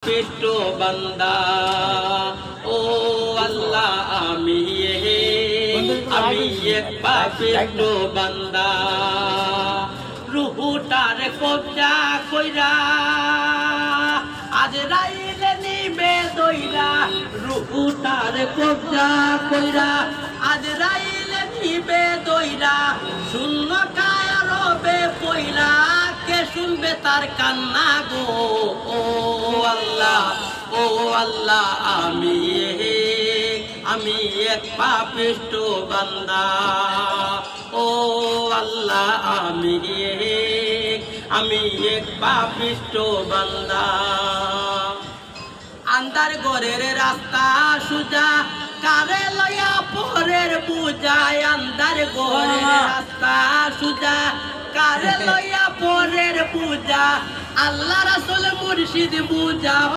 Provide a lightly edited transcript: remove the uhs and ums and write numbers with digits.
পাপিষ্ট বান্দা। ও আল্লাহ আমি এক পাপিষ্ট বান্দা। রুহুটারে কবজা কইরা আজরাইলে নিবে দইরা। রুহুটারে কবজা কইরা আজরাইলে নিবে দইরা। শূন্য কায় রবে পইরা, কে শুনবে তার কান্না গো। ও আল্লাহ, ও আল্লাহ আমি এক পাপিষ্ট বান্দা। ও আল্লাহ আমি এক পাপিষ্ট বান্দা। আন্দার ঘরের রাস্তা সুজা, কারে লয়া পরের বুঝায়। আন্দার ঘরের রাস্তা সুজা, কারে লয়া পরের বুঝা। আল্লাহ রাসূল মুর্শিদ বুঝা।